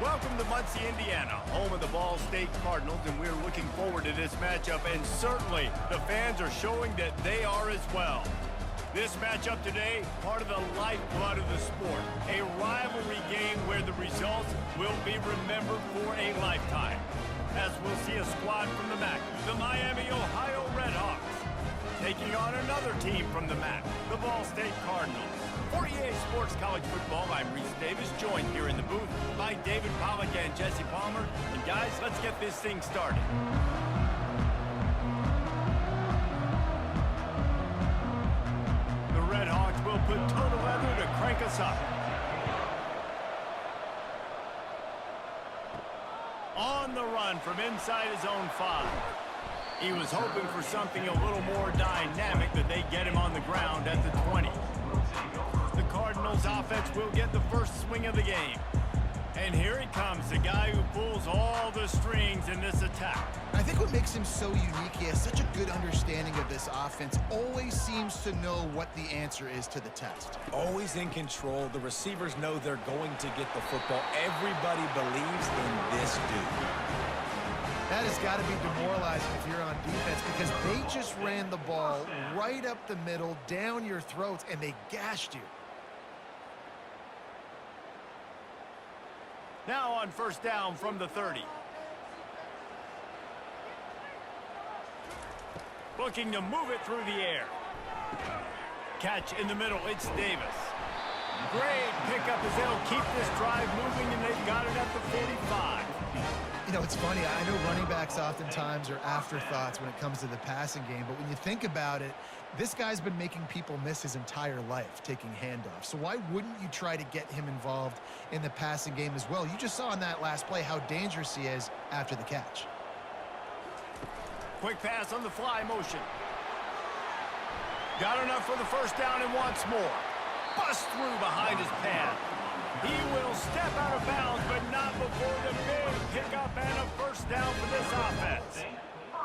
Welcome to Muncie, Indiana, home of the Ball State Cardinals, and we're looking forward to this matchup, and certainly the fans are showing that they are as well. This matchup today, part of the lifeblood of the sport, a rivalry game where the results will be remembered for a lifetime. As we'll see a squad from the MAC, the Miami, Ohio Redhawks, taking on another team from the MAC, the Ball State Cardinals. For EA Sports College Football, I'm Reese Davis, joined here in the booth by David Pollack and Jesse Palmer. And guys, let's get this thing started. The Redhawks will put toe to leather to crank us up. On the run from inside his own 5. He was hoping for something a little more dynamic, that they get him on the ground at the 20. The Cardinals offense will get the first swing of the game. And here he comes, the guy who pulls all the strings in this attack. I think what makes him so unique, he has such a good understanding of this offense, always seems to know what the answer is to the test. Always in control. The receivers know they're going to get the football. Everybody believes in this dude. That has got to be demoralizing if you're on defense, because they just ran the ball right up the middle, down your throats, and they gashed you. Now on first down from the 30. Looking to move it through the air. Catch in the middle, it's Davis. Great pickup as they'll keep this drive moving, and they've got it at the 45. You know, it's funny, I know running backs oftentimes are afterthoughts when it comes to the passing game, but when you think about it, this guy's been making people miss his entire life taking handoffs. So why wouldn't you try to get him involved in the passing game as well? You just saw in that last play how dangerous he is after the catch. Quick pass on the fly motion. Got enough for the first down and wants more. Bust through behind his pad. He will step out of bounds, but not before the big pickup and a first down for this offense.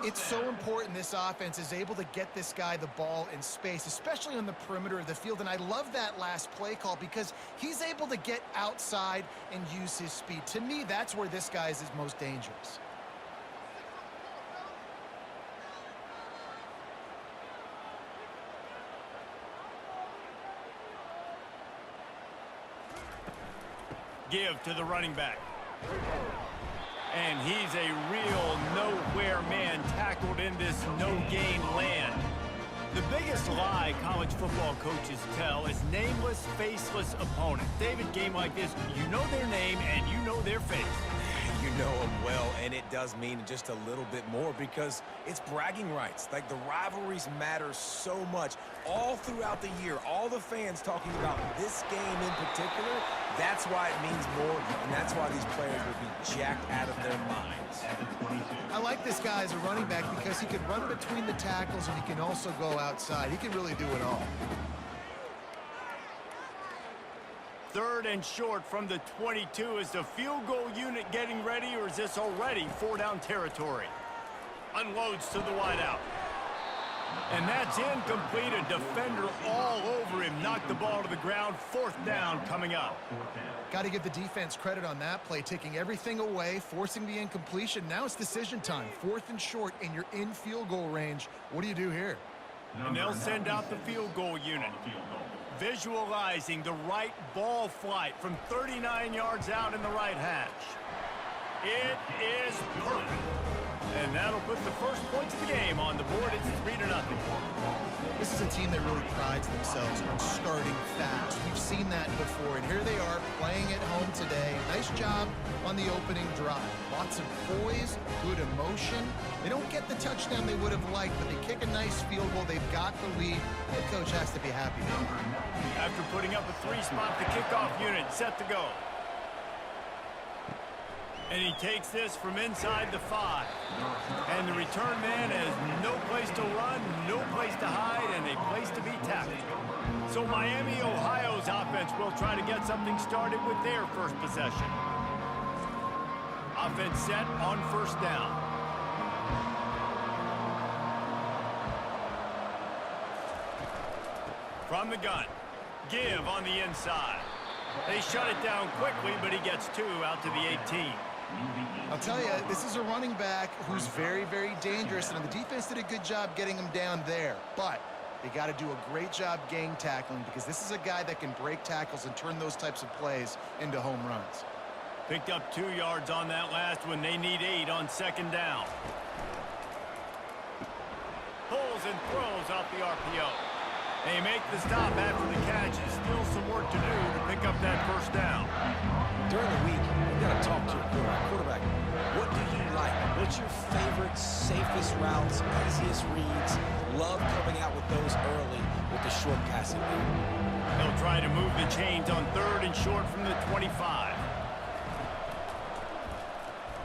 It's so important this offense is able to get this guy the ball in space, especially on the perimeter of the field. And I love that last play call because he's able to get outside and use his speed. To me, that's where this guy is his most dangerous. Give to the running back. And he's a real nowhere man, tackled in this no-gain land. The biggest lie college football coaches tell is nameless, faceless opponent. David, game like this, you know their name and you know their face. You know him well, and it does mean just a little bit more because it's bragging rights. Like, the rivalries matter so much all throughout the year. All the fans talking about this game in particular, that's why it means more, and that's why these players will be jacked out of their minds. I like this guy as a running back because he can run between the tackles and he can also go outside. He can really do it all. Third and short from the 22. Is the field goal unit getting ready, or is this already 4-down territory? Unloads to the wideout. And that's incomplete. A defender all over him. Knocked the ball to the ground. Fourth down coming up. Got to give the defense credit on that play, taking everything away, forcing the incompletion. Now it's decision time. Fourth and short, and you're in field goal range. What do you do here? And they'll send out the field goal unit. Visualizing the right ball flight from 39 yards out in the right hash. It is perfect. And that'll put the first points of the game on the board. It's 3-0. This is a team that really prides themselves on starting fast. We've seen that before, and here they are playing at home today. Nice job on the opening drive. Lots of poise, good emotion. They don't get the touchdown they would have liked, but they kick a nice field goal. They've got the lead. Head coach has to be happy now. After putting up a 3-spot, the kickoff unit set to go. And he takes this from inside the 5. And the return man has no place to run, no place to hide, and a place to be tackled. So Miami, Ohio's offense will try to get something started with their first possession. Offense set on first down. From the gun. Give on the inside. They shut it down quickly, but he gets 2 out to the 18. I'll tell you, this is a running back who's very, very dangerous, and the defense did a good job getting him down there. But they got to do a great job gang tackling, because this is a guy that can break tackles and turn those types of plays into home runs. Picked up 2 yards on that last one. They need 8 on 2nd down. Pulls and throws off the RPO. They make the stop after the catch. Still some work to do to pick up that 1st down. During the week, you got to talk to your quarterback. What do you like? What's your favorite, safest routes, easiest reads? Love coming out with those early with the short passing game. They'll try to move the chains on 3rd and short from the 25.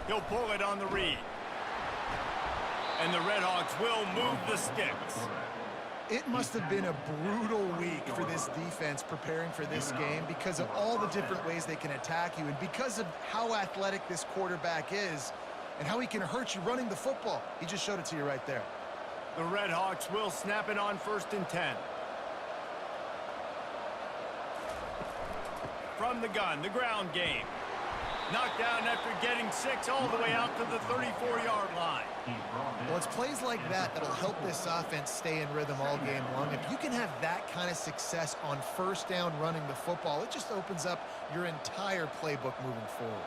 He'll pull it on the read. And the Redhawks will move the sticks. It must have been a brutal week for this defense preparing for this game because of all the different ways they can attack you and because of how athletic this quarterback is and how he can hurt you running the football. He just showed it to you right there. The Redhawks will snap it on 1st and 10. From the gun, the ground game. Knocked down after getting 6 all the way out to the 34-yard line. Well, it's plays like that that'll help this offense stay in rhythm all game long. If you can have that kind of success on 1st down running the football, it just opens up your entire playbook moving forward.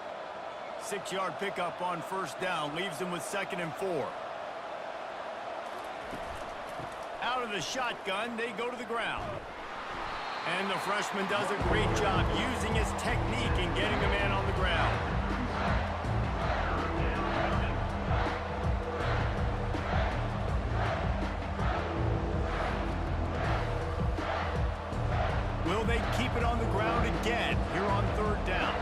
6-yard pickup on 1st down leaves them with 2nd and 4. Out of the shotgun, they go to the ground. And the freshman does a great job using his technique and getting the man on the ground. Will they keep it on the ground again here on 3rd down?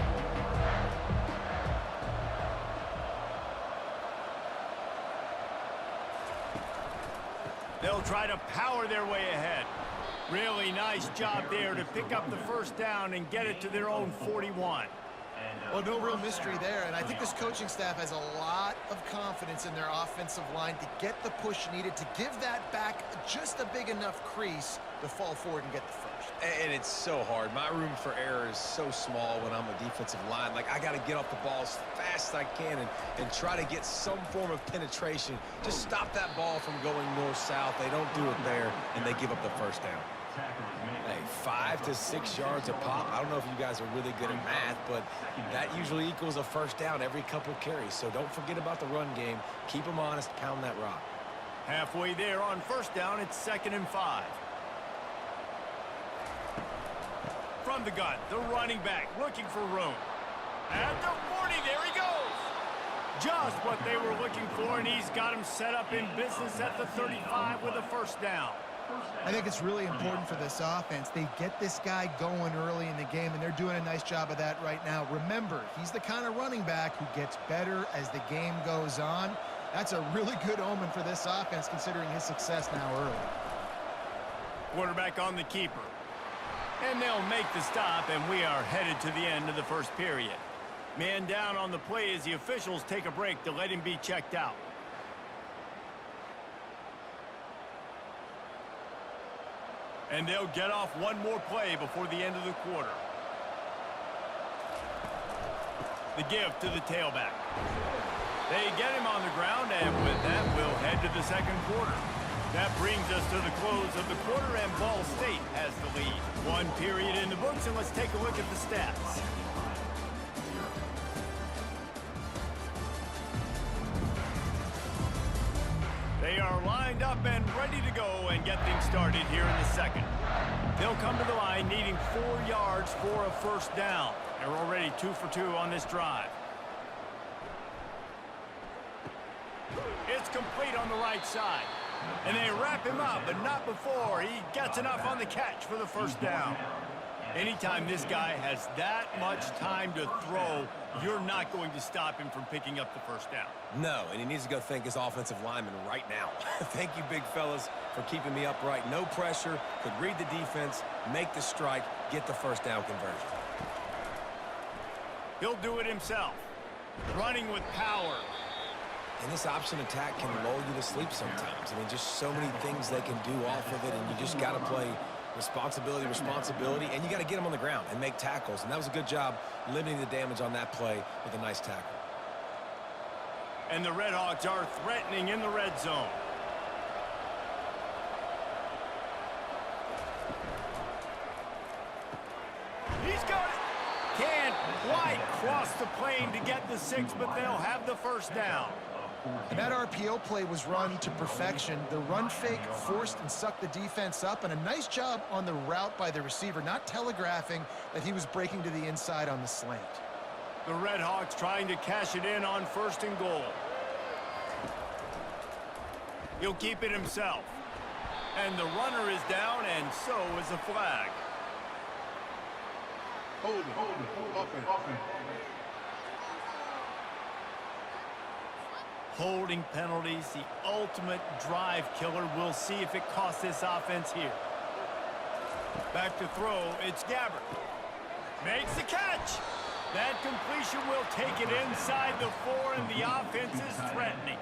They'll try to power their way ahead. Really nice job there to pick up the 1st down and get it to their own 41. Well, no real mystery there, and I think this coaching staff has a lot of confidence in their offensive line to get the push needed to give that back just a big enough crease to fall forward and get the 1st. And it's so hard. My room for error is so small when I'm a defensive line. Like, I got to get off the ball as fast as I can and try to get some form of penetration. Just stop that ball from going north-south. They don't do it there, and they give up the 1st down. Hey, 5 to 6 yards a pop. I don't know if you guys are really good at math, but that usually equals a 1st down every couple carries. So don't forget about the run game. Keep them honest. Pound that rock. Halfway there on 1st down, it's 2nd and 5. From the gun, the running back looking for room. At the 40, there he goes. Just what they were looking for, and he's got him set up in business at the 35 with a 1st down. I think it's really important for this offense. They get this guy going early in the game, and they're doing a nice job of that right now. Remember, he's the kind of running back who gets better as the game goes on. That's a really good omen for this offense, considering his success now early. Quarterback on the keeper. And they'll make the stop, and we are headed to the end of the 1st period. Man down on the play as the officials take a break to let him be checked out. And they'll get off one more play before the end of the quarter. The give to the tailback. They get him on the ground, and with that, we'll head to the 2nd quarter. That brings us to the close of the quarter, and Ball State has the lead. 1 period in the books, and let's take a look at the stats. They are lined up and ready to go and get things started here in the 2nd. They'll come to the line needing 4 yards for a 1st down. They're already 2 for 2 on this drive. It's complete on the right side. And they wrap him up, but not before he gets enough on the catch for the 1st down. Anytime this guy has that much time to throw, you're not going to stop him from picking up the 1st down. No, and he needs to go thank his offensive lineman right now. Thank you, big fellas, for keeping me upright. No pressure, could read the defense, make the strike, get the 1st down conversion. He'll do it himself, running with power. And this option attack can lull you to sleep sometimes. I mean, just so many things they can do off of it, and you just got to play Responsibility, and you got to get them on the ground and make tackles. And that was a good job limiting the damage on that play with a nice tackle. And the Redhawks are threatening in the red zone. He's got it. Can't quite cross the plane to get the 6, but they'll have the first down. And that RPO play was run to perfection. The run fake forced and sucked the defense up, and a nice job on the route by the receiver, not telegraphing that he was breaking to the inside on the slant. The Redhawks trying to cash it in on 1st and goal. He'll keep it himself. And the runner is down, and so is the flag. Hold it. Offense. Holding penalties, the ultimate drive killer. We'll see if it costs this offense here. Back to throw, it's Gabbert. Makes the catch. That completion will take it inside the 4, and the offense is threatening.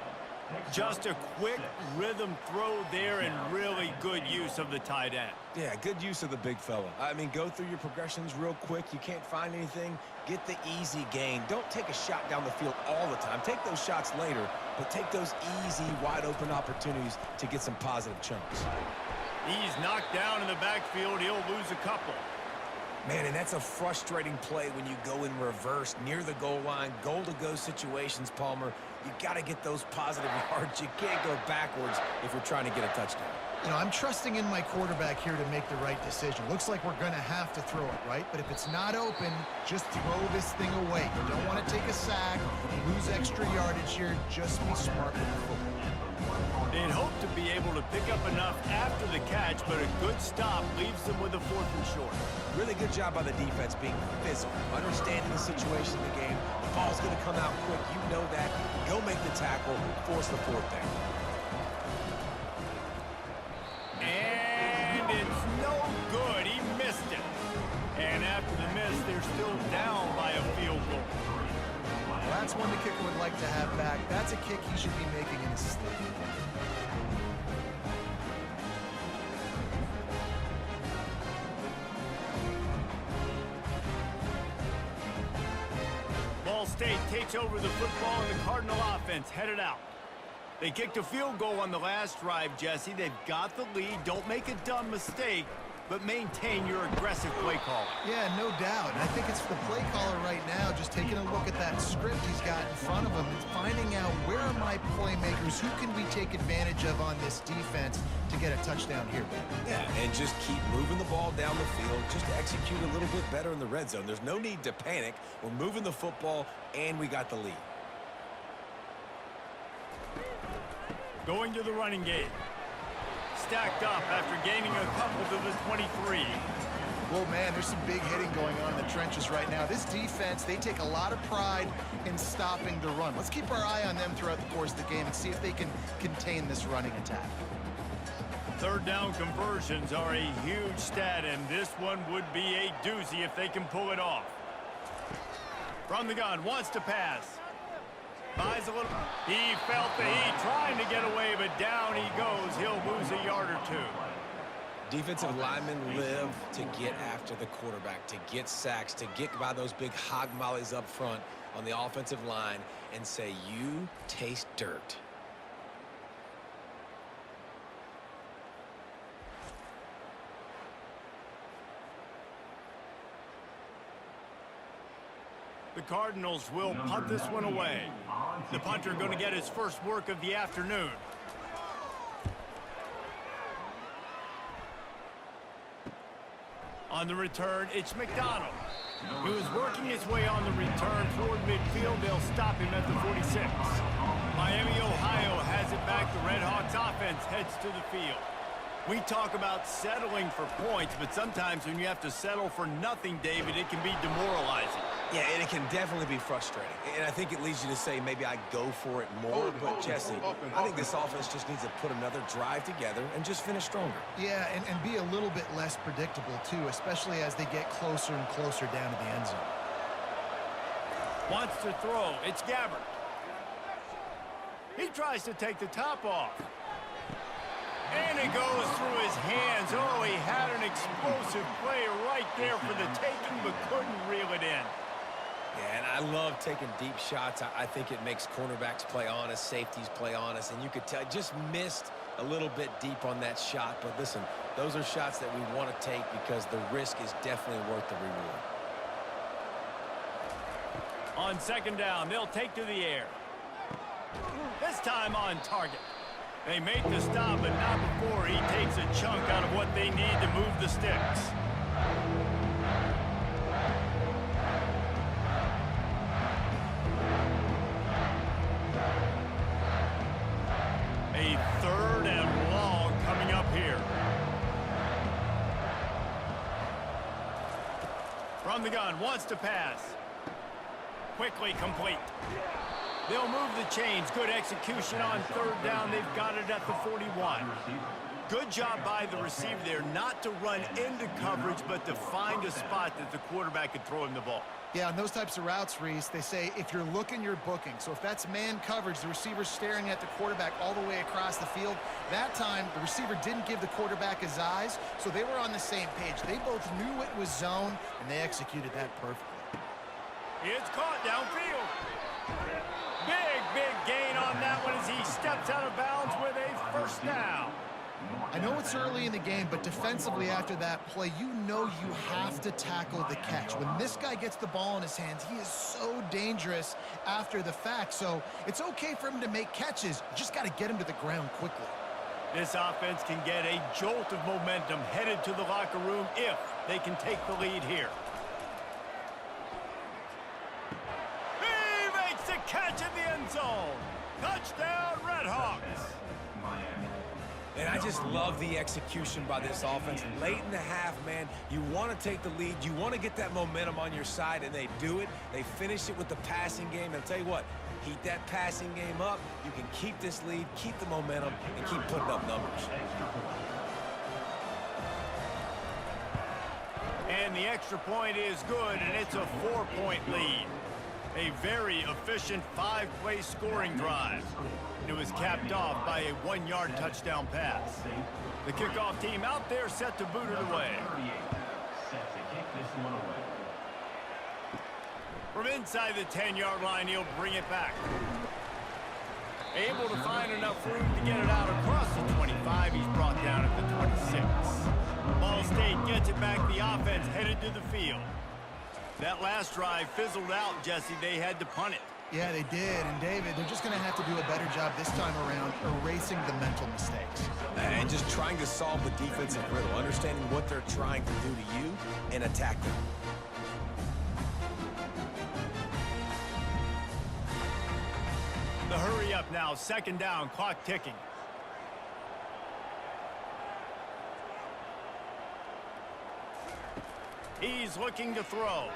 Just a quick rhythm throw there, and really good use of the tight end. Yeah, good use of the big fella. I mean, go through your progressions real quick. You can't find anything, get the easy gain. Don't take a shot down the field all the time. Take those shots later, but take those easy, wide-open opportunities to get some positive chunks. He's knocked down in the backfield. He'll lose a couple. Man, and that's a frustrating play when you go in reverse near the goal line, goal-to-go situations, Palmer. You got to get those positive yards. You can't go backwards if you're trying to get a touchdown. You know, I'm trusting in my quarterback here to make the right decision. Looks like we're going to have to throw it, right? But if it's not open, just throw this thing away. You don't want to take a sack, lose extra yardage here. Just be smart with the football. They'd hope to be able to pick up enough after the catch, but a good stop leaves them with a 4th and short. Really good job by the defense being physical, understanding the situation in the game. The ball's going to come out quick. You know that. Go make the tackle, force the 4th down. And it's no good. He missed it. And after the miss, they're still down by a field goal. Well, that's one the kicker would like to have back. That's a kick he should be making in his sleep. Ball State takes over the football, and the Cardinal offense headed out. They kicked a field goal on the last drive, Jesse. They've got the lead. Don't make a dumb mistake, but maintain your aggressive play calling. Yeah, no doubt. And I think it's the play caller right now just taking a look at that script he's got in front of him and finding out where are my playmakers, who can we take advantage of on this defense to get a touchdown here, Ben. Yeah, and just keep moving the ball down the field. Just execute a little bit better in the red zone. There's no need to panic. We're moving the football, and we got the lead. Going to the running game. Stacked up after gaining a couple to the 23. Well, man, there's some big hitting going on in the trenches right now. This defense, they take a lot of pride in stopping the run. Let's keep our eye on them throughout the course of the game and see if they can contain this running attack. 3rd down conversions are a huge stat, and this one would be a doozy if they can pull it off. From the gun, wants to pass. Buys a little. He felt the heat trying to get away, but down he goes. He'll lose a yard or 2. Defensive linemen live to get after the quarterback, to get sacks, to get by those big hog mollies up front on the offensive line and say, you taste dirt. The Cardinals will punt this one away. The punter going to get his first work of the afternoon. On the return, it's McDonald. He was working his way on the return toward midfield. They'll stop him at the 46. Miami, Ohio has it back. The Redhawks offense heads to the field. We talk about settling for points, but sometimes when you have to settle for nothing, David, it can be demoralizing. Yeah, and it can definitely be frustrating. And I think it leads you to say maybe I go for it more. But, Jesse, I think this offense just needs to put another drive together and just finish stronger. Yeah, and be a little bit less predictable, too, especially as they get closer and closer down to the end zone. Wants to throw. It's Gabbert. He tries to take the top off. And it goes through his hands. Oh, he had an explosive play right there for the taking, but couldn't reel it in. Yeah, and I love taking deep shots. I think it makes cornerbacks play honest, safeties play honest, and you could tell just missed a little bit deep on that shot. But listen, those are shots that we want to take because the risk is definitely worth the reward. On second down, they'll take to the air. This time on target. They make the stop, but not before he takes a chunk out of what they need to move the sticks. A third and long coming up here. From the gun, wants to pass. Quickly complete. They'll move the chains. Good execution on third down. They've got it at the 41. Good job by the receiver there not to run into coverage, but to find a spot that the quarterback could throw him the ball. Yeah, on those types of routes, Reese, they say if you're looking, you're booking. So if that's man coverage, the receiver's staring at the quarterback all the way across the field. That time, the receiver didn't give the quarterback his eyes, so they were on the same page. They both knew it was zone, and they executed that perfectly. It's caught downfield. Big gain on that one as he steps out of bounds with a first down. I know it's early in the game, but defensively after that play, you know you have to tackle the catch. When this guy gets the ball in his hands, he is so dangerous after the fact. So it's okay for him to make catches. You just got to get him to the ground quickly. This offense can get a jolt of momentum headed to the locker room if they can take the lead here. He makes the catch in the end zone. Touchdown, Redhawks. And I just love the execution by this offense. Late in the half, man, you want to take the lead. You want to get that momentum on your side, and they do it. They finish it with the passing game. And I'll tell you what, heat that passing game up. You can keep this lead, keep the momentum, and keep putting up numbers. And the extra point is good, and it's a 4-point lead. A very efficient 5-play scoring drive. It was capped off by a 1-yard touchdown pass. The kickoff team out there set to boot it away. From inside the 10-yard line, he'll bring it back. Able to find enough room to get it out across the 25. He's brought down at the 26. Ball State gets it back. The offense headed to the field. That last drive fizzled out, Jesse. They had to punt it. Yeah, they did. And, David, they're just going to have to do a better job this time around erasing the mental mistakes. And just trying to solve the defensive riddle, understanding what they're trying to do to you and attack them. The hurry up now. Second down, clock ticking. He's looking to throw.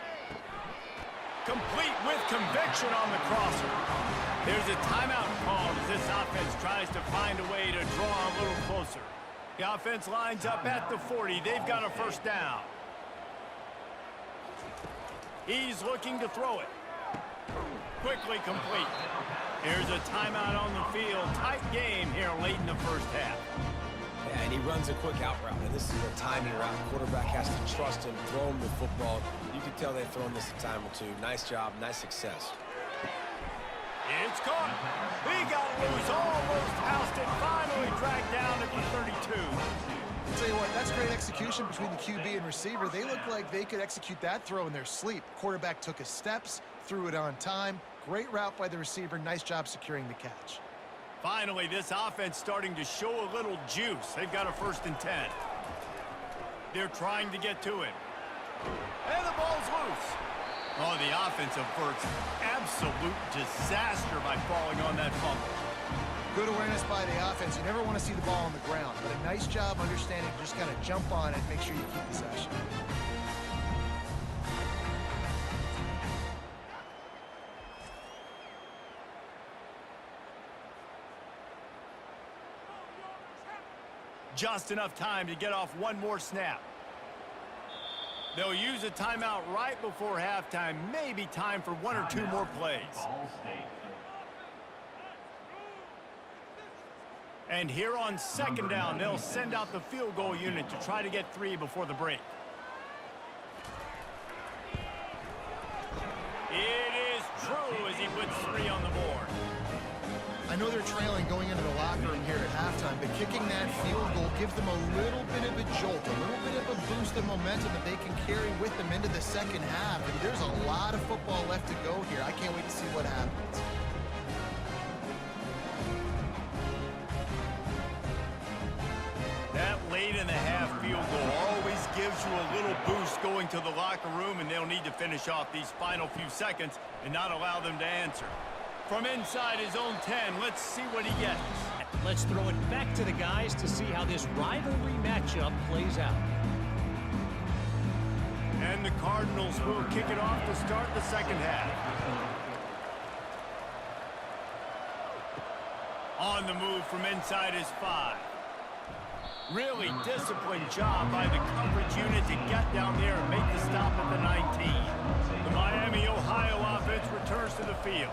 Complete with conviction on the crosser. There's a timeout called as this offense tries to find a way to draw a little closer. The offense lines up at the 40. They've got a first down. He's looking to throw it. Quickly complete. Here's a timeout on the field. Tight game here late in the first half. Yeah, and he runs a quick out route, and this is a timing route. Quarterback has to trust him, throw him the football. You can tell they've thrown this a time or two. Nice job, nice success. It's caught. He got loose, almost housed it, finally dragged down at the 32. I'll tell you what, that's great execution between the QB and receiver. They look like they could execute that throw in their sleep. Quarterback took his steps, threw it on time. Great route by the receiver. Nice job securing the catch. Finally, this offense starting to show a little juice. They've got a 1st and 10. They're trying to get to it. And the ball's loose. Oh, the offense averts absolute disaster by falling on that fumble. Good awareness by the offense. You never want to see the ball on the ground, but a nice job understanding just kind of jump on it, make sure you keep possession. Just enough time to get off one more snap. They'll use a timeout right before halftime. Maybe time for 1 or 2 more plays. And here on second down, they'll send out the field goal unit to try to get 3 before the break. It is true as he puts 3 on the board. I know they're trailing going into the locker room here at halftime, but kicking that field goal gives them a little bit of a jolt, a little bit of a boost of momentum that they can carry with them into the second half. And there's a lot of football left to go here. I can't wait to see what happens. That late in the half field goal always gives you a little boost going to the locker room, and they'll need to finish off these final few seconds and not allow them to answer. From inside his own 10, let's see what he gets. Let's throw it back to the guys to see how this rivalry matchup plays out. And the Cardinals will kick it off to start the second half. On the move from inside his 5. Really disciplined job by the coverage unit to get down there and make the stop at the 19. The Miami, Ohio offense returns to the field.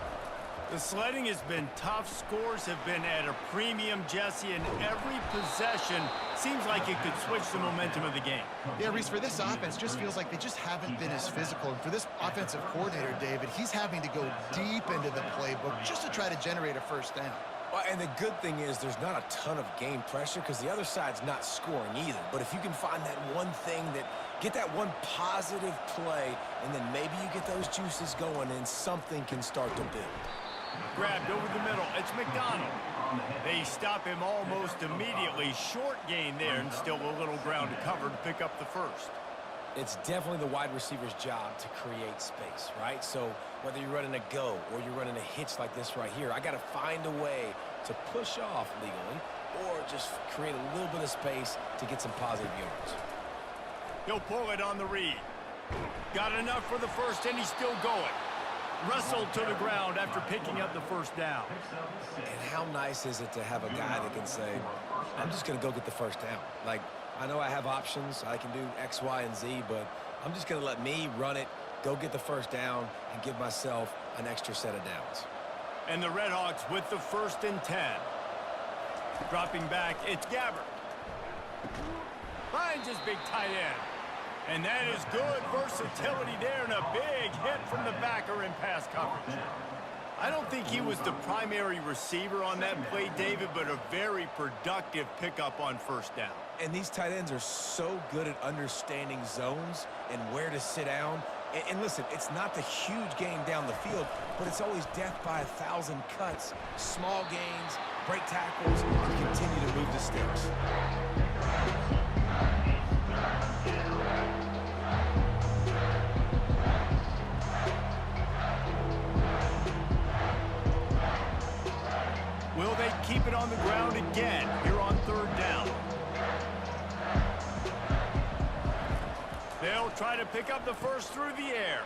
The sledding has been tough. Scores have been at a premium, Jesse, and every possession seems like it could switch the momentum of the game. Yeah, Reese, for this offense, just feels like they just haven't been as physical. And for this offensive coordinator, David, he's having to go deep into the playbook just to try to generate a first down. Well, and the good thing is there's not a ton of game pressure because the other side's not scoring either. But if you can find that one thing get that one positive play, and then maybe you get those juices going and something can start to build. Grabbed over the middle. It's McDonald. They stop him almost immediately. Short gain there and still a little ground to cover to pick up the first. It's definitely the wide receiver's job to create space, right? So whether you're running a go or you're running a hitch like this right here, I got to find a way to push off legally or just create a little bit of space to get some positive yards. He'll pull it on the read. Got enough for the first, and he's still going. Wrestled to the ground after picking up the first down. And how nice is it to have a guy that can say, I'm just going to go get the first down. Like, I know I have options. I can do X, Y, and Z, but I'm just going to let me run it, go get the first down, and give myself an extra set of downs. And the Redhawks with the 1st and 10. Dropping back, it's Gabbert. Finds his big tight end. And that is good versatility there and a big hit from the backer in pass coverage. I don't think he was the primary receiver on that play, David, but a very productive pickup on first down. And these tight ends are so good at understanding zones and where to sit down. And listen, it's not the huge gain down the field, but it's always death by 1,000 cuts, small gains, break tackles, and continue to move the sticks. Will they keep it on the ground again here on 3rd down? They'll try to pick up the first through the air.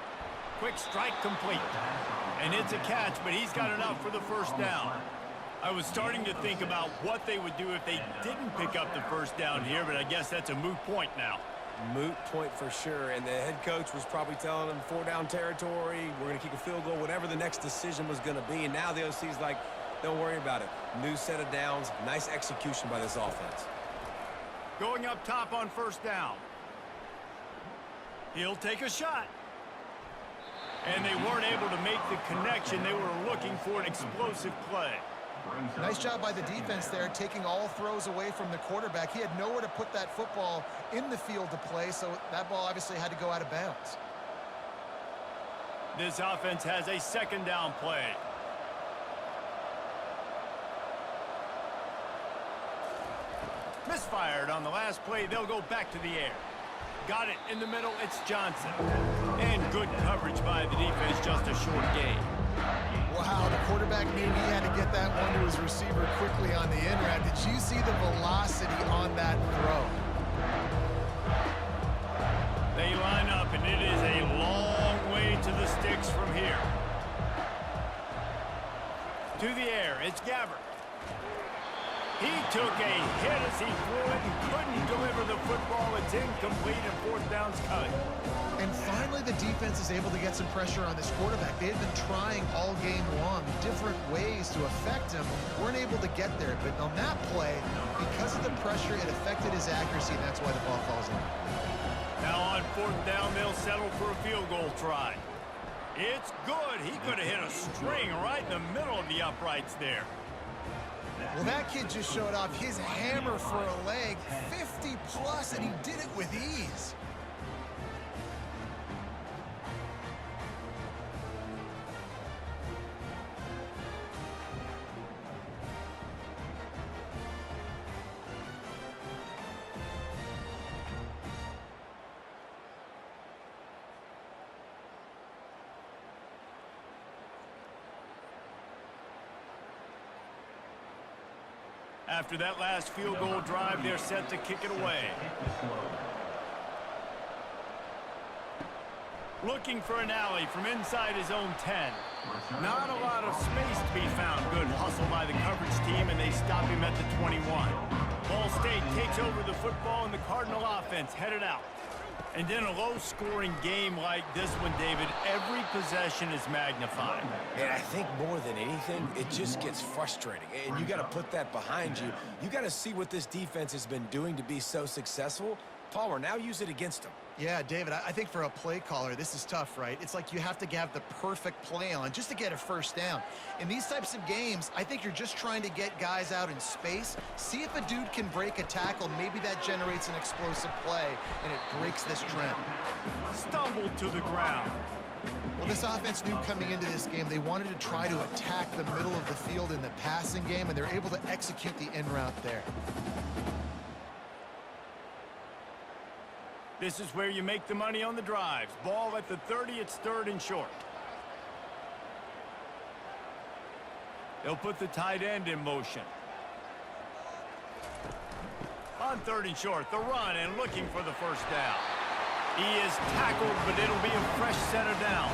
Quick strike complete. And it's a catch, but he's got enough for the first down. I was starting to think about what they would do if they didn't pick up the first down here, but I guess that's a moot point now. Moot point for sure, and the head coach was probably telling them 4-down territory, we're going to kick a field goal, whatever the next decision was going to be, and now the OC's like, don't worry about it. New set of downs, nice execution by this offense. Going up top on first down. He'll take a shot. And they weren't able to make the connection. They were looking for an explosive play. Nice job by the defense there, taking all throws away from the quarterback. He had nowhere to put that football in the field to play, so that ball obviously had to go out of bounds. This offense has a 2nd down play. Misfired on the last play. They'll go back to the air. Got it in the middle. It's Johnson. And good coverage by the defense. Just a short gain. Wow, the quarterback knew he had to get that one to his receiver quickly on the in route. Did you see the velocity on that throw? They line up, and it is a long way to the sticks from here. To the air. It's Gabbert. He took a hit as he threw it and couldn't deliver the football. It's incomplete and fourth down's coming. And finally, the defense is able to get some pressure on this quarterback. They had been trying all game long, different ways to affect him. Weren't able to get there. But on that play, because of the pressure, it affected his accuracy, and that's why the ball falls in. Now on fourth down, they'll settle for a field goal try. It's good. He could have hit a string right in the middle of the uprights there. Well, that kid just showed off his hammer for a leg, 50-plus, and he did it with ease. After that last field goal drive, they're set to kick it away. Looking for an alley from inside his own 10. Not a lot of space to be found. Good hustle by the coverage team, and they stop him at the 21. Ball State takes over the football, and the Cardinal offense headed out. And in a low-scoring game like this one, David, every possession is magnified. And I think more than anything, it just gets frustrating. And you got to put that behind you. You got to see what this defense has been doing to be so successful. Palmer, now use it against them. Yeah, David, I think for a play caller, this is tough, right? It's like you have to have the perfect play on just to get a first down. In these types of games, I think you're just trying to get guys out in space, see if a dude can break a tackle. Maybe that generates an explosive play, and it breaks this trend. Stumbled to the ground. Well, this offense knew coming into this game they wanted to try to attack the middle of the field in the passing game, and they're able to execute the in route there. This is where you make the money on the drives. Ball at the 30, it's third and short. They'll put the tight end in motion. On third and short, the run and looking for the first down. He is tackled, but it'll be a fresh set of downs.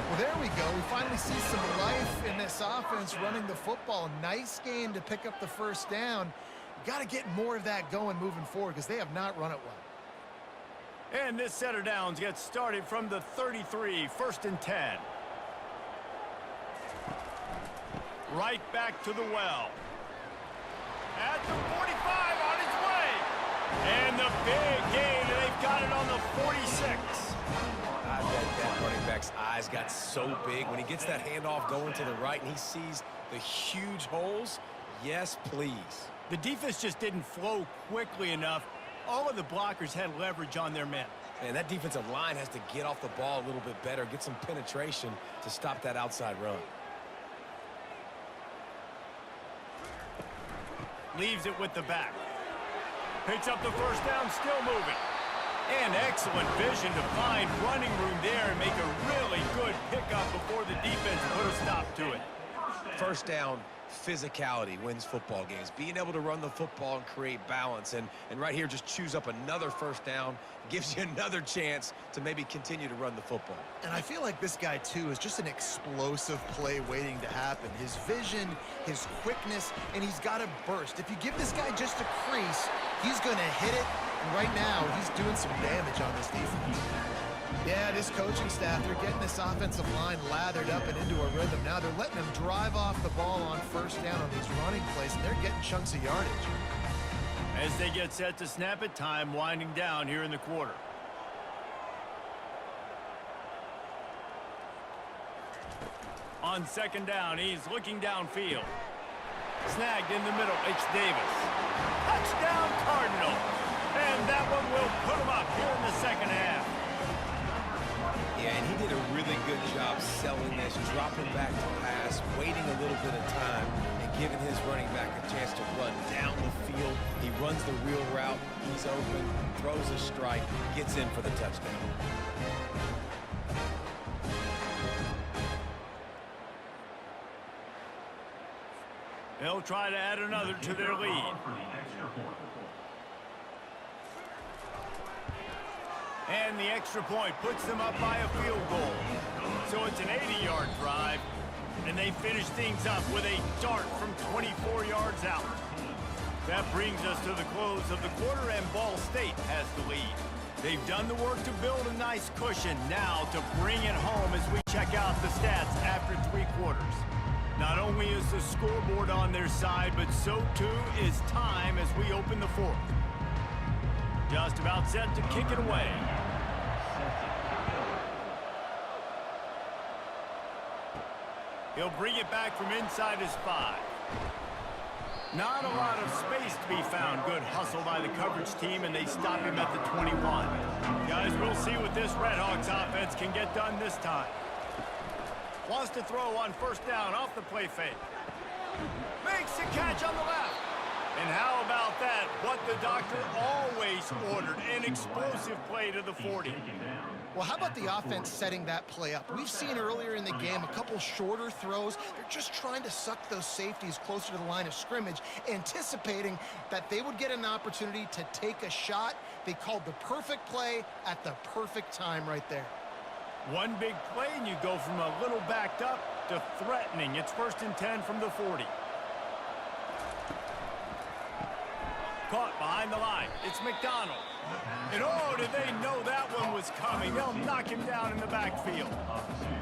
Well, there we go. We finally see some life in this offense running the football. Nice game to pick up the first down. Got to get more of that going moving forward because they have not run it well. And this set of downs gets started from the 33, first and 10. Right back to the well. At the 45, on its way. And the big gain, and they've got it on the 46. I bet that running back's eyes got so big when he gets that handoff going to the right and he sees the huge holes. Yes, please. The defense just didn't flow quickly enough. All of the blockers had leverage on their men. And that defensive line has to get off the ball a little bit better, get some penetration to stop that outside run. Leaves it with the back. Picks up the first down, still moving. And excellent vision to find running room there and make a really good pickup before the defense put a stop to it. First down, physicality wins football games. Being able to run the football and create balance. And right here, just choose up another first down. Gives you another chance to maybe continue to run the football. And I feel like this guy, too, is just an explosive play waiting to happen. His vision, his quickness, and he's got a burst. If you give this guy just a crease, he's going to hit it. And right now, he's doing some damage on this defense. Yeah, this coaching staff, they're getting this offensive line lathered up and into a rhythm. Now they're letting them drive off the ball on first down on these running plays, and they're getting chunks of yardage. As they get set to snap it, time winding down here in the quarter. On second down, he's looking downfield. Snagged in the middle, it's Davis. Touchdown Cardinals! And that one will put him up here in the second half. Yeah, and he did a really good job selling this, dropping back to pass, waiting a little bit of time, and giving his running back a chance to run down the field. He runs the real route, he's open, throws a strike, gets in for the touchdown. They'll try to add another to their lead. And the extra point puts them up by a field goal. So it's an 80-yard drive, and they finish things up with a dart from 24 yards out. That brings us to the close of the quarter, and Ball State has the lead. They've done the work to build a nice cushion. Now to bring it home as we check out the stats after 3 quarters. Not only is the scoreboard on their side, but so too is time as we open the 4th. Just about set to kick it away. He'll bring it back from inside his 5. Not a lot of space to be found. Good hustle by the coverage team, and they stop him at the 21. Guys, we'll see what this Redhawks offense can get done this time. Wants to throw on 1st down off the play fake. Makes the catch on the left. And how about that? What the doctor always ordered, an explosive play to the 40. Well, how about the offense setting that play up? We've seen earlier in the game a couple shorter throws. They're just trying to suck those safeties closer to the line of scrimmage, anticipating that they would get an opportunity to take a shot. They called the perfect play at the perfect time right there. One big play, and you go from a little backed up to threatening. It's 1st and 10 from the 40. Caught behind the line. It's McDonald. And oh, did they know that one was coming? They'll knock him down in the backfield.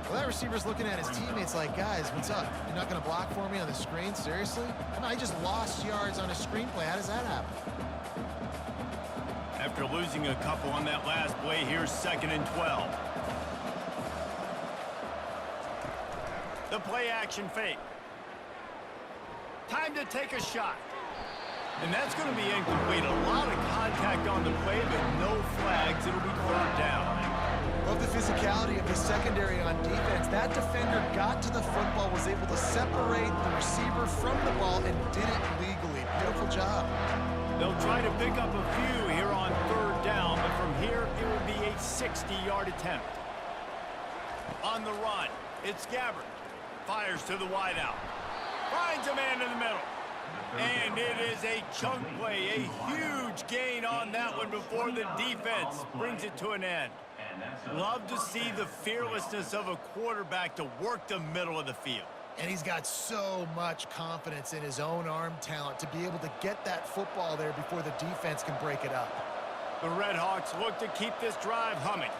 Well, that receiver's looking at his teammates like, guys, what's up? You're not going to block for me on the screen? Seriously? I mean, I just lost yards on a screenplay. How does that happen? After losing a couple on that last play, here's 2nd and 12. The play action fake. Time to take a shot. And that's going to be incomplete. A lot of contact on the play, but no flags. It'll be 3rd down. Love the physicality of the secondary on defense. That defender got to the football, was able to separate the receiver from the ball, and did it legally. Beautiful job. They'll try to pick up a few here on 3rd down, but from here, it will be a 60-yard attempt. On the run, it's Gabbert. Fires to the wideout. Finds a man in the middle. And it is a chunk play, a huge gain on that one before the defense brings it to an end. Love to see the fearlessness of a quarterback to work the middle of the field. And he's got so much confidence in his own arm talent to be able to get that football there before the defense can break it up. The Redhawks look to keep this drive humming.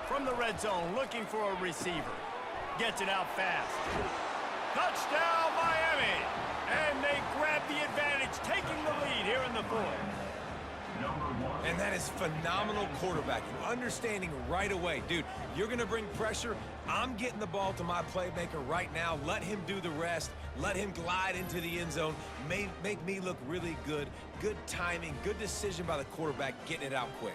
From the red zone, looking for a receiver. Gets it out fast. Touchdown, Miami! And they grab the advantage, taking the lead here in the 4th. And that is phenomenal quarterbacking. Understanding right away, dude, you're going to bring pressure. I'm getting the ball to my playmaker right now. Let him do the rest. Let him glide into the end zone. Make me look really good. Good timing, good decision by the quarterback, getting it out quick.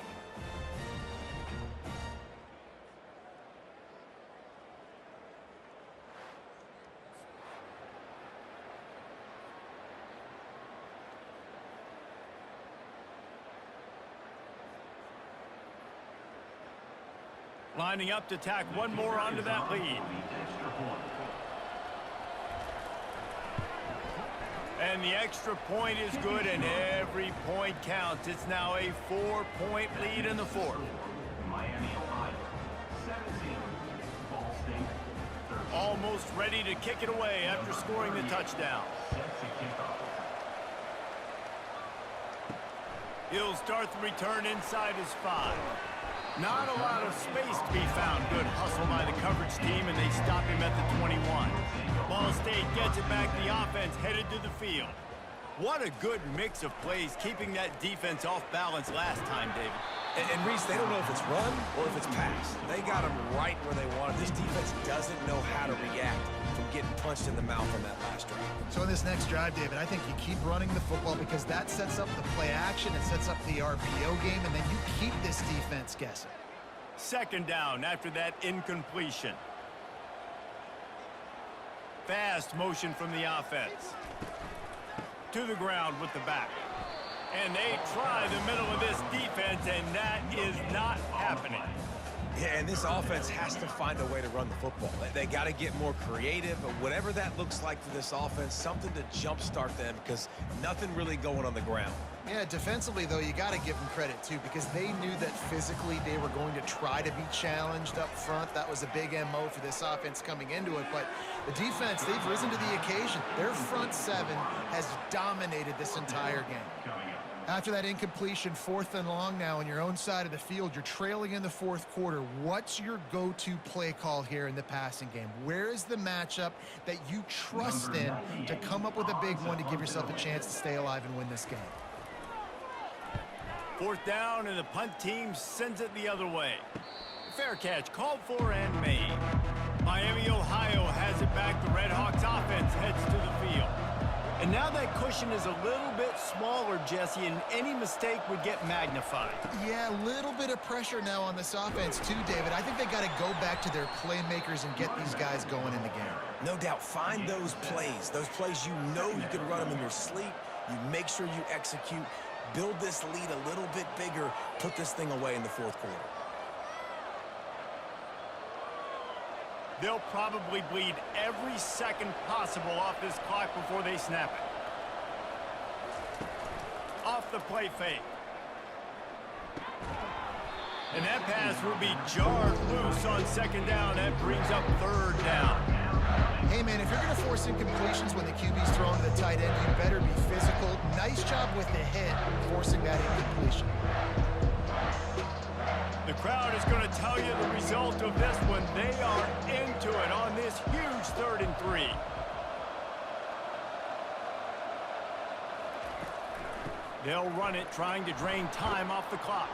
Lining up to tack one more onto that lead. And the extra point is good, and every point counts. It's now a 4-point lead in the 4th. Almost ready to kick it away after scoring the touchdown. He'll start the return inside his 5. Not a lot of space to be found. Good hustle by the coverage team, and they stop him at the 21. Ball State gets it back. The offense headed to the field. What a good mix of plays, keeping that defense off balance last time, David. And Reese, they don't know if it's run or if it's pass. They got them right where they wanted. This defense doesn't know how to react from getting punched in the mouth on that last drive. So in this next drive, David, I think you keep running the football because that sets up the play action, it sets up the RPO game, and then you keep this defense guessing. 2nd down after that incompletion. Fast motion from the offense. To the ground with the back. And they try the middle of this defense, and that is not happening. Yeah, and this offense has to find a way to run the football. They got to get more creative, but whatever that looks like for this offense, something to jumpstart them because nothing really going on the ground. Yeah, defensively, though, you got to give them credit, too, because they knew that physically they were going to try to be challenged up front. That was a big MO for this offense coming into it. But the defense, they've risen to the occasion. Their front seven has dominated this entire game. After that incompletion, 4th and long now on your own side of the field, you're trailing in the 4th quarter. What's your go-to play call here in the passing game? Where is the matchup that you trust in to come up with a big one to give yourself a chance to stay alive and win this game? 4th down, and the punt team sends it the other way. Fair catch called for and made. Miami, Ohio has it back. The Red Hawks offense heads to the field. And now that cushion is a little bit smaller, Jesse, and any mistake would get magnified. Yeah, a little bit of pressure now on this offense too, David. I think they got to go back to their playmakers and get these guys going in the game. No doubt, find those plays you know you can run them in your sleep. You make sure you execute, build this lead a little bit bigger, put this thing away in the 4th quarter. They'll probably bleed every second possible off this clock before they snap it. Off the play fake. And that pass will be jarred loose on 2nd down. That brings up 3rd down. Hey, man, if you're going to force incompletions when the QB's throwing to the tight end, you better be physical. Nice job with the hit, forcing that incompletion. The crowd is going to tell you the result of this one. They are into it on this huge 3rd and 3. They'll run it, trying to drain time off the clock.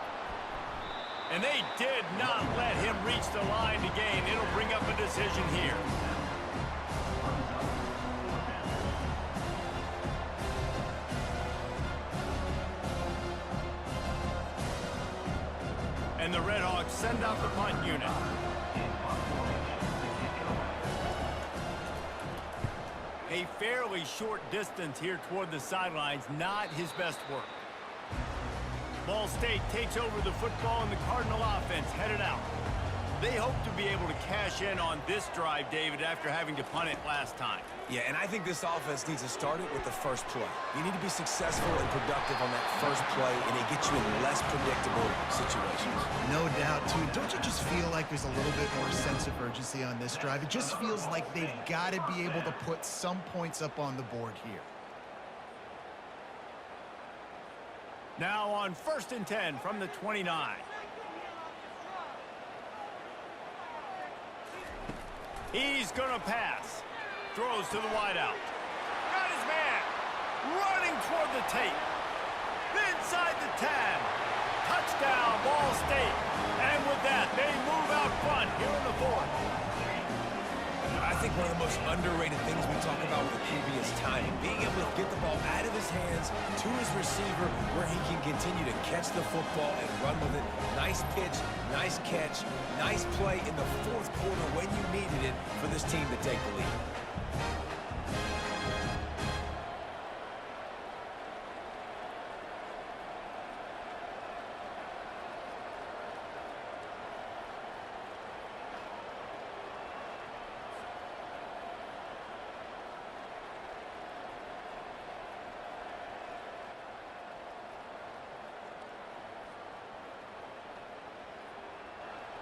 And they did not let him reach the line to gain. It'll bring up a decision here. And the Red Hawks send out the punt unit. A fairly short distance here toward the sidelines, not his best work. Ball State takes over the football, and the Cardinal offense headed out. They hope to be able to cash in on this drive, David, after having to punt it last time. Yeah, and I think this offense needs to start it with the first play. You need to be successful and productive on that first play, and it gets you in less predictable situations. No doubt, too. Don't you just feel like there's a little bit more sense of urgency on this drive? It just feels like they've got to be able to put some points up on the board here. Now on 1st and 10 from the 29. He's going to pass. Throws to the wideout. Got his man. Running toward the tape. Inside the 10. Touchdown, Ball State. And with that, they move out front here in the 4th. I think one of the most underrated things we talk about with the QB is timing. Being able to get the ball out of his hands to his receiver where he can continue to catch the football and run with it. Nice pitch, nice catch, nice play in the 4th quarter when you needed it for this team to take the lead.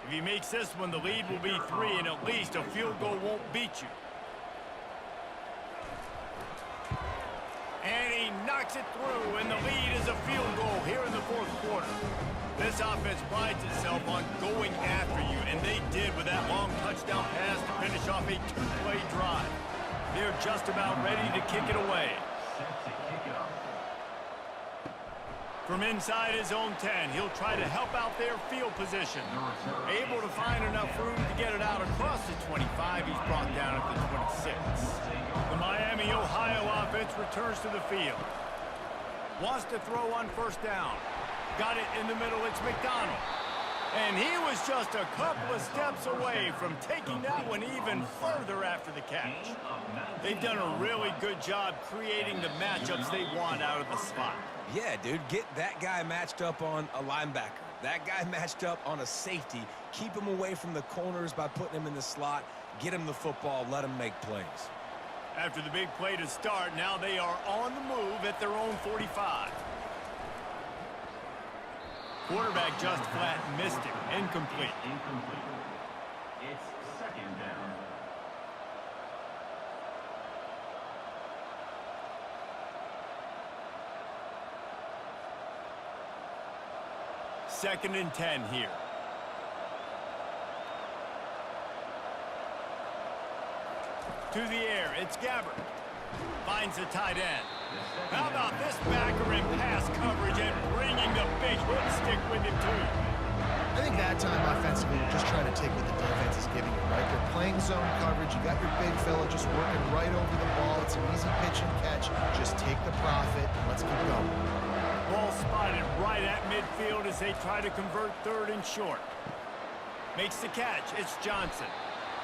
If he makes this one, the lead will be 3, and at least a field goal won't beat you. And he knocks it through, and the lead is a field goal here in the 4th quarter. This offense prides itself on going after you, and they did with that long touchdown pass to finish off a 2-play drive. They're just about ready to kick it away. From inside his own 10, he'll try to help out their field position. Able to find enough room to get it out across the 25. He's brought down at the 26. The Miami, Ohio offense returns to the field. Wants to throw on 1st down. Got it in the middle. It's McDonald. And he was just a couple of steps away from taking that one even further after the catch. They've done a really good job creating the matchups they want out of the slot. Yeah, dude, get that guy matched up on a linebacker. That guy matched up on a safety. Keep him away from the corners by putting him in the slot. Get him the football. Let him make plays. After the big play to start, now they are on the move at their own 45. Quarterback just flat missed it. Incomplete. It's second down. Second and 10 here. To the air, it's Gabbert. Finds the tight end. How about this backer in pass coverage and bringing the big hit stick with him too? I think that time offensively, you're just trying to take what the defense is giving you, right? They're playing zone coverage. You got your big fella just working right over the ball. It's an easy pitch and catch. Just take the profit. Let's keep going. Ball spotted right at midfield as they try to convert third and short. Makes the catch. It's Johnson.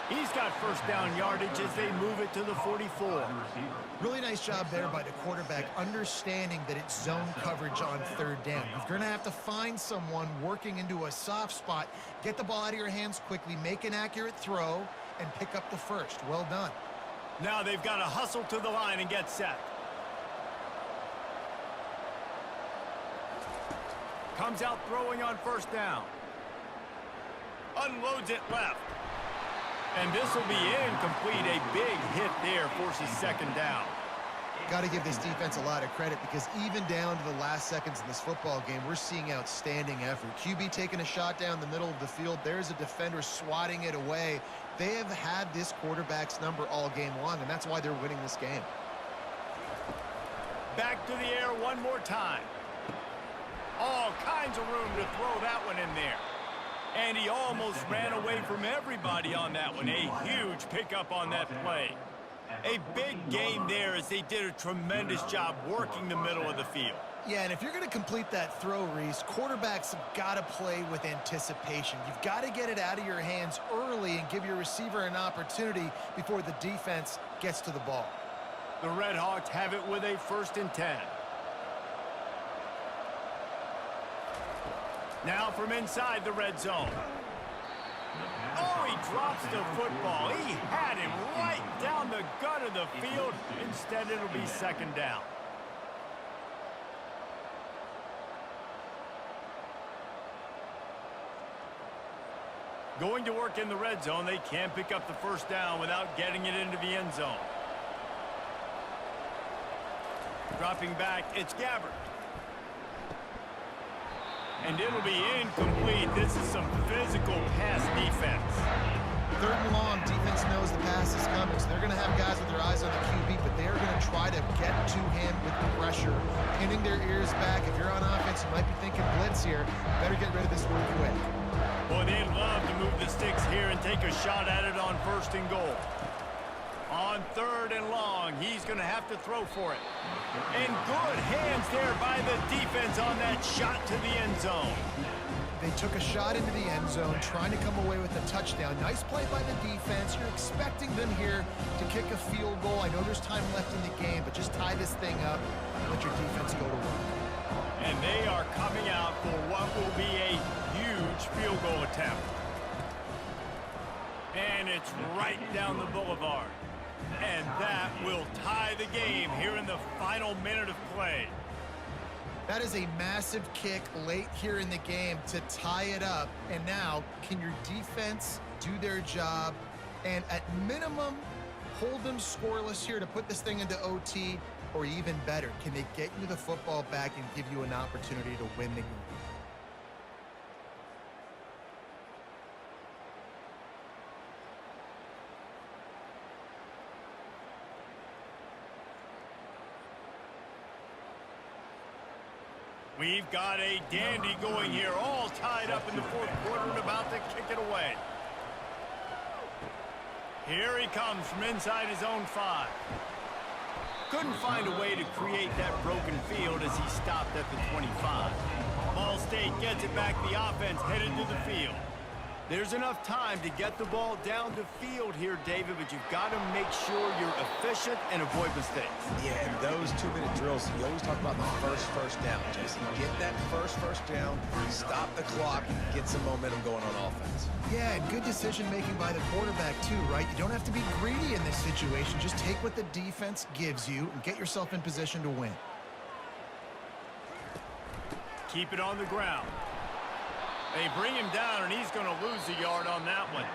He's got first down yardage as they move it to the 44. Really nice job there by the quarterback, understanding that it's zone coverage on third down. You're going to have to find someone working into a soft spot, get the ball out of your hands quickly, make an accurate throw, and pick up the first. Well done. Now they've got to hustle to the line and get set. Comes out throwing on first down. Unloads it left. And this will be incomplete. A big hit there forces second down. Got to give this defense a lot of credit because even down to the last seconds in this football game, we're seeing outstanding effort. QB taking a shot down the middle of the field. There's a defender swatting it away. They have had this quarterback's number all game long, and that's why they're winning this game. Back to the air one more time. All kinds of room to throw that one in there. And he almost ran away from everybody on that one. A huge pickup on that play. A big game there as they did a tremendous job working the middle of the field. Yeah, and if you're going to complete that throw, Reese, quarterbacks have got to play with anticipation. You've got to get it out of your hands early and give your receiver an opportunity before the defense gets to the ball. The Red Hawks have it with a 1st and 10. Now from inside the red zone. Oh, he drops the football. He had him right down the gut of the field. Instead, it'll be second down. Going to work in the red zone. They can't pick up the first down without getting it into the end zone. Dropping back, it's Gabbert. And it'll be incomplete. This is some physical pass defense. Third and long, defense knows the pass is coming, so they're going to have guys with their eyes on the QB, but they're going to try to get to him with the pressure, pinning their ears back. If you're on offense, you might be thinking blitz here. Better get rid of this one quick. Boy, they'd love to move the sticks here and take a shot at it on 1st and goal. On 3rd and long, he's going to have to throw for it. And good hands there by the defense on that shot to the end zone. They took a shot into the end zone, trying to come away with a touchdown. Nice play by the defense. You're expecting them here to kick a field goal. I know there's time left in the game, but just tie this thing up and let your defense go to work. And they are coming out for what will be a huge field goal attempt. And it's right down the boulevard. And that will tie the game here in the final minute of play. That is a massive kick late here in the game to tie it up. And now, can your defense do their job and at minimum hold them scoreless here to put this thing into OT? Or even better, can they get you the football back and give you an opportunity to win the game? We've got a dandy going here, all tied up in the 4th quarter and about to kick it away. Here he comes from inside his own 5. Couldn't find a way to create that broken field as he stopped at the 25. Ball State gets it back, the offense headed to the field. There's enough time to get the ball down the field here, David, but you've got to make sure you're efficient and avoid mistakes. Yeah, and those 2-minute drills, you always talk about the first down, Jesse. Get that first down, stop the clock, get some momentum going on offense. Yeah, and good decision-making by the quarterback, too, right? You don't have to be greedy in this situation. Just take what the defense gives you and get yourself in position to win. Keep it on the ground. They bring him down, and he's going to lose a yard on that one.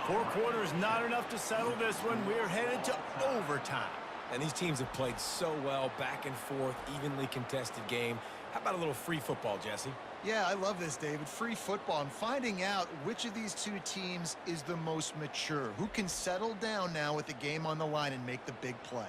4 quarters, not enough to settle this one. We're headed to overtime. And these teams have played so well, back and forth, evenly contested game. How about a little free football, Jesse? Yeah, I love this, David. Free football. I'm finding out which of these two teams is the most mature. Who can settle down now with the game on the line and make the big play?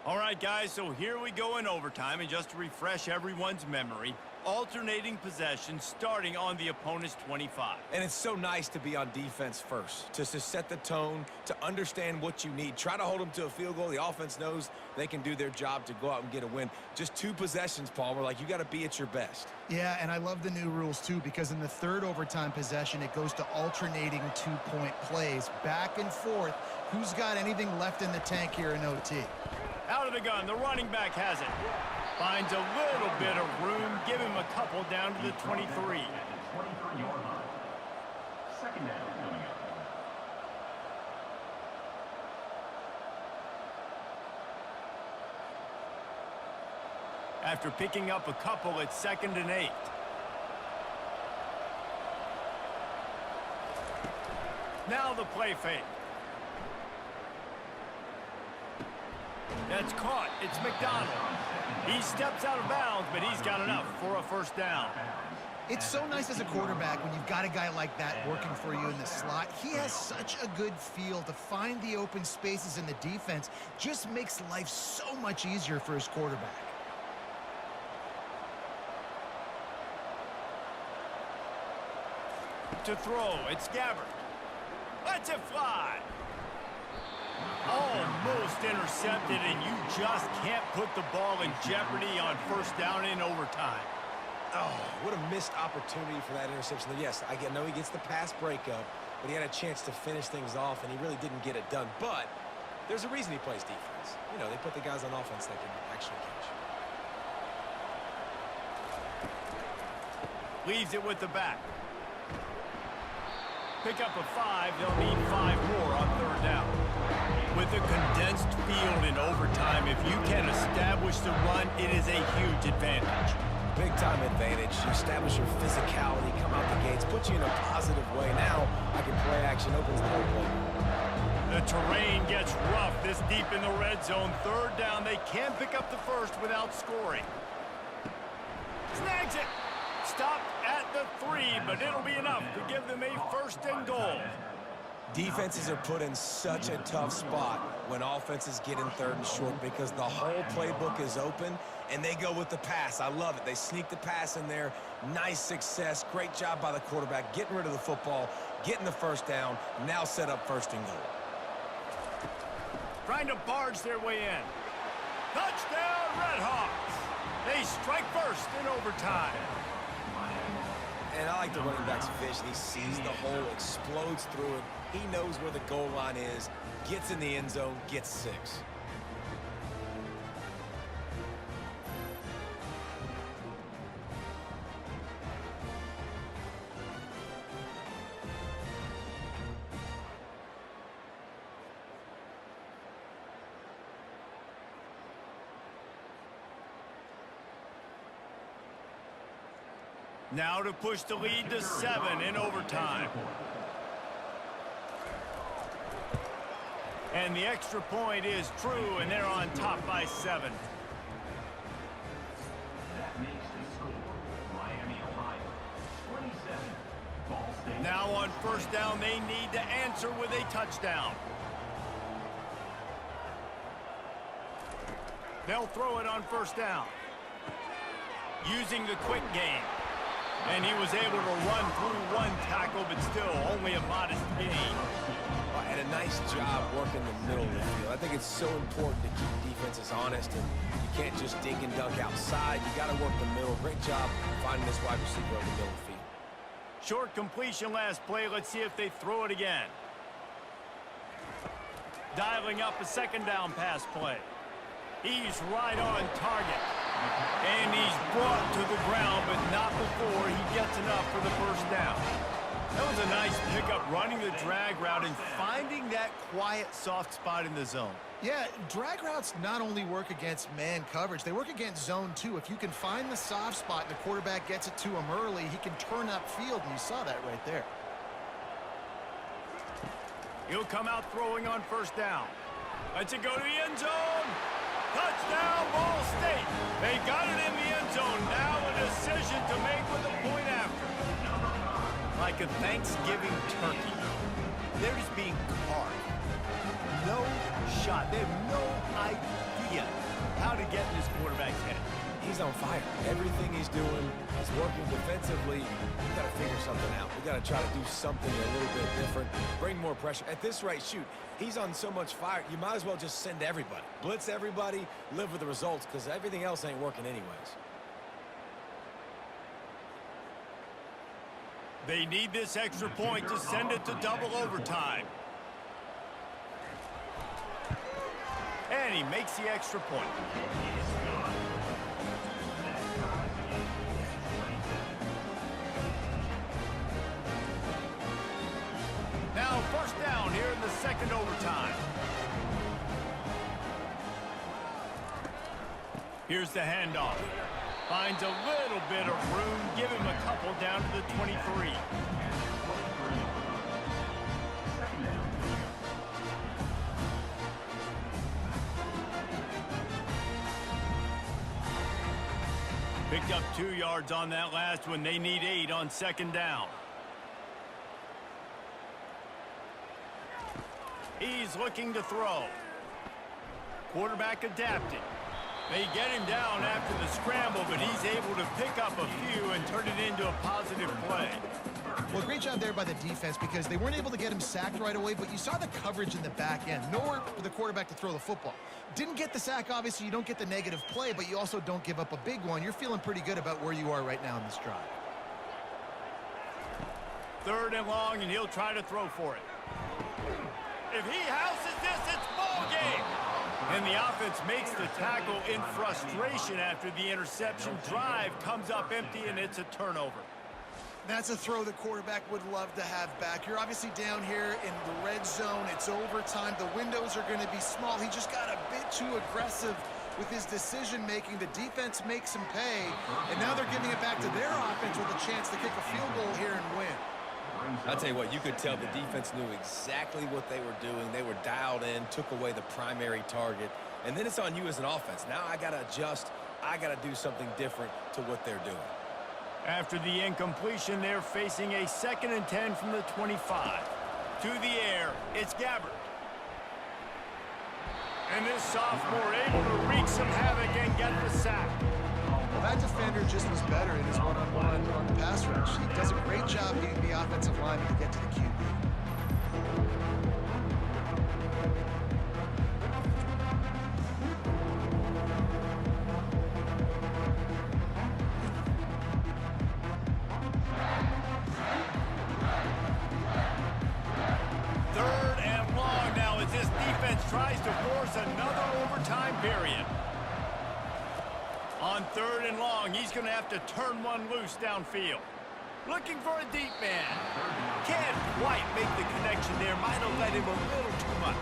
All right, guys, so here we go in overtime, and just to refresh everyone's memory, alternating possession starting on the opponent's 25. And it's so nice to be on defense first, to set the tone, to understand what you need. Try to hold them to a field goal. The offense knows they can do their job to go out and get a win. Just 2 possessions, Palmer, like you got to be at your best. Yeah, and I love the new rules, too, because in the 3rd overtime possession, it goes to alternating 2-point plays, back and forth. Who's got anything left in the tank here in OT? Out of the gun, the running back has it. Finds a little bit of room. Give him a couple down to the 23. At the 23-yard line. Second down coming up. After picking up a couple, it's 2nd and 8. Now the play fake. That's caught. It's McDonald. He steps out of bounds, but he's got enough for a 1st down. It's so nice as a quarterback when you've got a guy like that working for you in the slot. He has such a good feel to find the open spaces in the defense. Just makes life so much easier for his quarterback. To throw, it's Gabbert. Lets it fly. Almost intercepted, and you just can't put the ball in jeopardy on 1st down in overtime. Oh, what a missed opportunity for that interception. Yes, I know he gets the pass breakup, but he had a chance to finish things off, and he really didn't get it done. But there's a reason he plays defense. You know, they put the guys on offense that can actually catch. Leaves it with the back. Pick up a 5. They'll need 5 more on 3rd down. With a condensed field in overtime, if you can establish the run, it is a huge advantage. Big-time advantage. You establish your physicality, come out the gates, put you in a positive way. Now, I can play action, opens the whole play. The terrain gets rough this deep in the red zone. 3rd down, they can pick up the 1st without scoring. Snags it. Stopped at the 3, but it'll be enough to give them a 1st and goal. Defenses are put in such a tough spot when offenses get in 3rd and short because the whole playbook is open and they go with the pass. I love it. They sneak the pass in there. Nice success. Great job by the quarterback getting rid of the football, getting the 1st down, now set up 1st and goal. Trying to barge their way in. Touchdown, Redhawks. They strike 1st in overtime. And I like the running back's vision. He sees the hole, explodes through it. He knows where the goal line is, gets in the end zone, gets 6. Now to push the lead to 7 in overtime. And the extra point is true, and they're on top by 7. That makes the score Miami, Ohio, 27. Ball State. Now on 1st down, they need to answer with a touchdown. They'll throw it on 1st down. Using the quick game. And he was able to run through 1 tackle, but still only a modest gain. And a nice job working the middle of the field. I think it's so important to keep defenses honest, and you can't just dink and dunk outside. You got to work the middle. Great job finding this wide receiver over the middle of the field. Short completion last play. Let's see if they throw it again. Dialing up a second down pass play. He's right on target. And he's brought to the ground, but not before he gets enough for the first down. That was a nice pickup, running the drag route and finding that quiet, soft spot in the zone. Yeah, drag routes not only work against man coverage, they work against zone too. If you can find the soft spot and the quarterback gets it to him early, he can turn upfield, and you saw that right there. He'll come out throwing on first down. Lets it go to the end zone. Touchdown, Ball State. They got it in the end zone. Now a decision to make with a point after. Like a Thanksgiving turkey. They're just being carved. No shot. They have no idea how to get in this quarterback's head. He's on fire. Everything he's doing is working defensively. We got to figure something out. We got to try to do something a little bit different. Bring more pressure. At this rate, shoot, he's on so much fire, you might as well just send everybody. Blitz everybody, live with the results, because everything else ain't working anyways. They need this extra point to send it to double overtime. And he makes the extra point. Now first down here in the second overtime. Here's the handoff. Finds a little bit of room. Give him a couple down to the 23. Picked up 2 yards on that last one. They need 8 on second down. He's looking to throw. Quarterback adapting. They get him down after the scramble, but he's able to pick up a few and turn it into a positive play. Well, great job there by the defense, because they weren't able to get him sacked right away, but you saw the coverage in the back end. Nowhere for the quarterback to throw the football. Didn't get the sack, obviously. You don't get the negative play, but you also don't give up a big one. You're feeling pretty good about where you are right now in this drive. Third and long, and he'll try to throw for it. If he houses this, it's ball game. And the offense makes the tackle in frustration after the interception. Drive comes up empty, and it's a turnover. That's a throw the quarterback would love to have back. You're obviously down here in the red zone. It's overtime. The windows are going to be small. He just got a bit too aggressive with his decision-making. The defense makes him pay, and now they're giving it back to their offense with a chance to kick a field goal here and win. I'll tell you what, you could tell the defense knew exactly what they were doing. They were dialed in, took away the primary target, and then it's on you as an offense. Now I got to adjust. I got to do something different to what they're doing. After the incompletion, they're facing a 2nd and 10 from the 25. To the air, it's Gabbert. And this sophomore able to wreak some havoc and get the sack. Well, that defender just was better in his one-on-one on the pass rush. He does a great job being the offensive lineman to get to the QB. Third and long now as this defense tries to force another overtime period. On third and long, he's going to have to turn one loose downfield. Looking for a deep man. Can't quite make the connection there. Might have let him a little too much.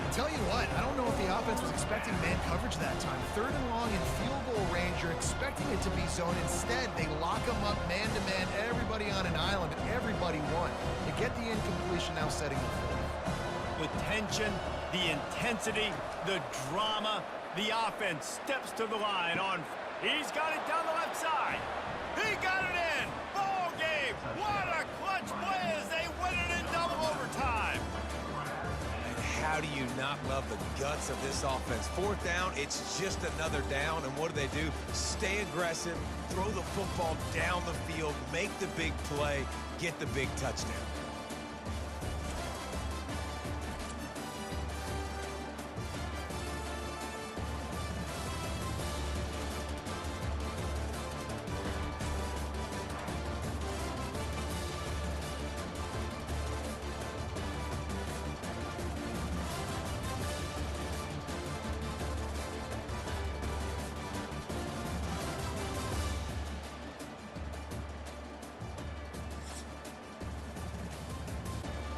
I'll tell you what, I don't know if the offense was expecting man coverage that time. Third and long in field goal range, you're expecting it to be zone. Instead, they lock them up man-to-man, everybody on an island, and everybody won. You get the incompletion now setting the field. With tension, the intensity, the drama, the offense steps to the line on. He's got it down the left side. He got it in. Ball game. What a clutch play as they win it in double overtime. And how do you not love the guts of this offense? Fourth down, it's just another down, and what do? Stay aggressive, throw the football down the field, make the big play, get the big touchdown.